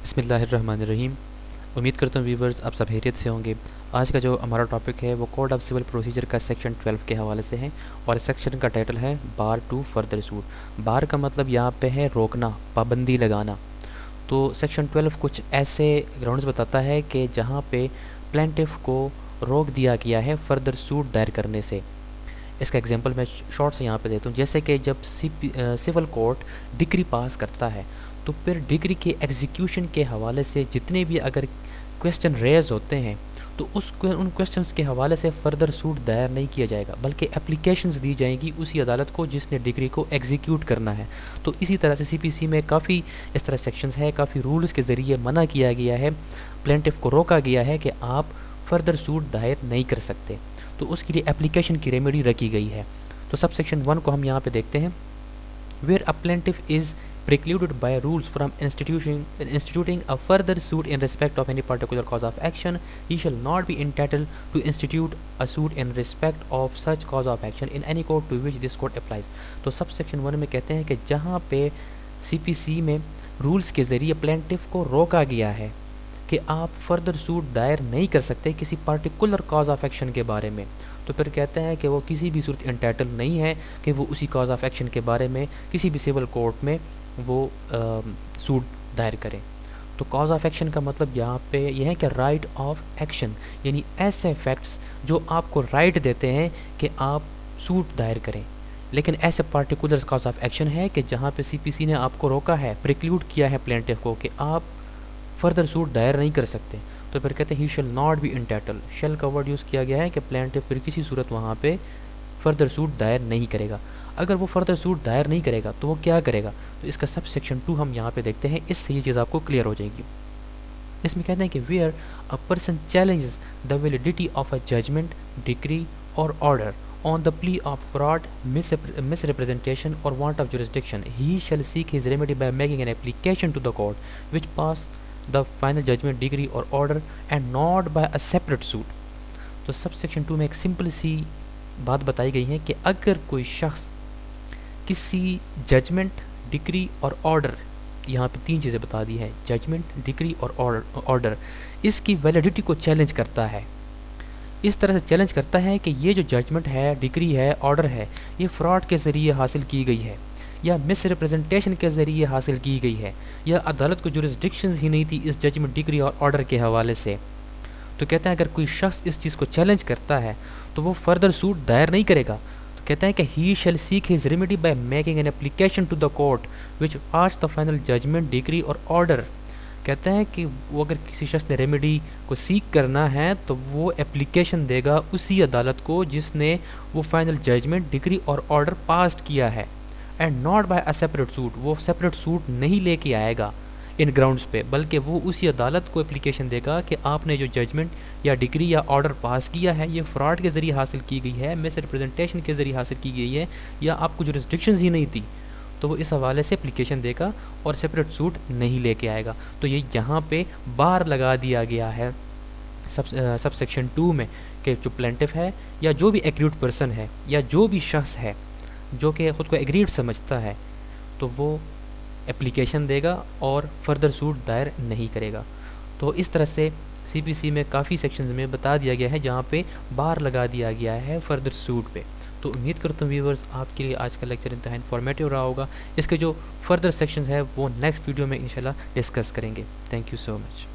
بسم اللہ الرحمن الرحیم۔ امید کرتا ہوں ویورز آپ سب خیریت سے ہوں گے۔ آج کا جو ہمارا ٹاپک ہے وہ کوڈ آف سول پروسیجر کا سیکشن 12 کے حوالے سے ہے، اور اس سیکشن کا ٹائٹل ہے بار ٹو فردر سوٹ۔ بار کا مطلب یہاں پہ ہے روکنا، پابندی لگانا۔ تو سیکشن 12 کچھ ایسے گراؤنڈز بتاتا ہے کہ جہاں پہ پلینٹف کو روک دیا گیا ہے فردر سوٹ دائر کرنے سے۔ اس کا ایگزامپل میں شارٹ سے یہاں پہ دیتا ہوں، جیسے کہ جب سول کورٹ ڈگری پاس کرتا ہے تو پھر ڈگری کے ایگزیکیوشن کے حوالے سے جتنے بھی اگر کویسچن ریز ہوتے ہیں تو ان کویسچنس کے حوالے سے فردر سوٹ دائر نہیں کیا جائے گا، بلکہ اپلیکیشنز دی جائیں گی اسی عدالت کو جس نے ڈگری کو ایگزیکیوٹ کرنا ہے۔ تو اسی طرح سے سی پی سی میں کافی اس طرح سیکشنز ہے، کافی رولز کے ذریعے منع کیا گیا ہے، پلینٹف کو روکا گیا ہے کہ آپ فردر سوٹ دائر نہیں کر سکتے، تو اس کے لیے اپلیکیشن کی ریمیڈی رکھی گئی ہے۔ تو سب سیکشن 1 کو ہم یہاں پہ دیکھتے ہیں۔ Where a plaintiff is precluded by rules from instituting a further suit in respect of any particular cause of action, he shall not be entitled to institute a suit in respect of such cause of action in any court to which this court applies۔ تو sub section 1 میں کہتے ہیں کہ جہاں پہ سی پی سی میں rules کے ذریعے پلینٹف کو روکا گیا ہے کہ آپ فردر سوٹ دائر نہیں کر سکتے کسی پارٹیکولر کاز آف ایکشن کے بارے میں، تو پھر کہتے ہیں کہ وہ کسی بھی صورت انٹائٹل نہیں ہے کہ وہ اسی کاز آف ایکشن کے بارے میں کسی بھی سول کورٹ میں وہ سوٹ دائر کریں۔ تو کاز آف ایکشن کا مطلب یہاں پہ یہ ہے کہ رائٹ آف ایکشن، یعنی ایسے فیکٹس جو آپ کو رائٹ دیتے ہیں کہ آپ سوٹ دائر کریں، لیکن ایسے پارٹیکولر کاز آف ایکشن ہے کہ جہاں پہ سی پی سی نے آپ کو روکا ہے، پریکلیوڈ کیا ہے پلینٹف کو کہ آپ فردر سوٹ دائر نہیں کر سکتے، تو پھر کہتے ہیں he shall not be entitled. Shall کا ورڈ یوز کیا گیا ہے کہ پلینٹف پھر کسی صورت وہاں پہ فردر سوٹ دائر نہیں کرے گا۔ اگر وہ فردر سوٹ دائر نہیں کرے گا تو وہ کیا کرے گا؟ تو اس کا سب سیکشن 2 ہم یہاں پہ دیکھتے ہیں، اس سے یہ چیز آپ کو کلیئر ہو جائے گی۔ اس میں کہتے ہیں کہ where a person challenges the validity of a judgment, decree اور order on the plea of fraud, مس ریپرزنٹیشن اور want of jurisdiction, he shall seek his remedy by making an application to the court which pass the final judgment, decree اور order and not by a separate suit. تو sub section 2 میں ایک simple سی بات بتائی گئی ہے کہ اگر کوئی شخص کسی ججمنٹ، ڈگری اور آرڈر، یہاں پہ 3 چیزیں بتا دی ہے، ججمنٹ، ڈگری اور آرڈر، اس کی ویلیڈیٹی کو چیلنج کرتا ہے، اس طرح سے چیلنج کرتا ہے کہ یہ جو ججمنٹ ہے، ڈگری ہے، آرڈر ہے، یہ فراڈ کے ذریعے حاصل کی گئی ہے یا مس ریپرزنٹیشن کے ذریعے حاصل کی گئی ہے، یا عدالت کو جورسڈکشنز ہی نہیں تھی اس ججمنٹ، ڈگری اور آرڈر کے حوالے سے۔ تو کہتے ہیں اگر کوئی شخص اس چیز کو چیلنج کرتا ہے تو وہ فردر سوٹ دائر نہیں کرے گا۔ تو کہتے ہیں کہ he shall seek his remedy by making an application to the court which pass the final judgment, decree اور آرڈر۔ کہتے ہیں کہ وہ اگر کسی شخص نے ریمیڈی کو سیک کرنا ہے تو وہ اپلیکیشن دے گا اسی عدالت کو جس نے وہ فائنل ججمنٹ، ڈگری اور آرڈر پاس کیا ہے، and not by a separate suit, وہ سیپریٹ سوٹ نہیں لے کے آئے گا ان گراؤنڈس پہ، بلکہ وہ اسی عدالت کو اپلیکیشن دے گا کہ آپ نے جو ججمنٹ یا ڈگری یا آرڈر پاس کیا ہے یہ فراڈ کے ذریعے حاصل کی گئی ہے، مس ریپرزنٹیشن کے ذریعے حاصل کی گئی ہے، یا آپ کو جورسڈکشنز ہی نہیں تھی، تو وہ اس حوالے سے اپلیکیشن دے گا اور سیپریٹ سوٹ نہیں لے کے آئے گا۔ تو یہ یہاں پہ بار لگا دیا گیا ہے سب سیکشن 2 میں کہ جو پلینٹف ہے یا جو بھی ایگریوڈ پرسن ہے یا جو بھی شخص ہے جو کہ خود کو ایگریوڈ سمجھتا ہے تو وہ اپلیکیشن دے گا اور فردر سوٹ دائر نہیں کرے گا۔ تو اس طرح سے سی پی سی میں کافی سیکشنز میں بتا دیا گیا ہے جہاں پہ بار لگا دیا گیا ہے فردر سوٹ پہ۔ تو امید کرتا ہوں ویورز آپ کے لیے آج کا لیکچر انتہائی انفارمیٹیو رہا ہوگا۔ اس کے جو فردر سیکشنز ہے وہ نیکسٹ ویڈیو میں انشاءاللہ ڈسکس کریں گے۔ Thank you so much.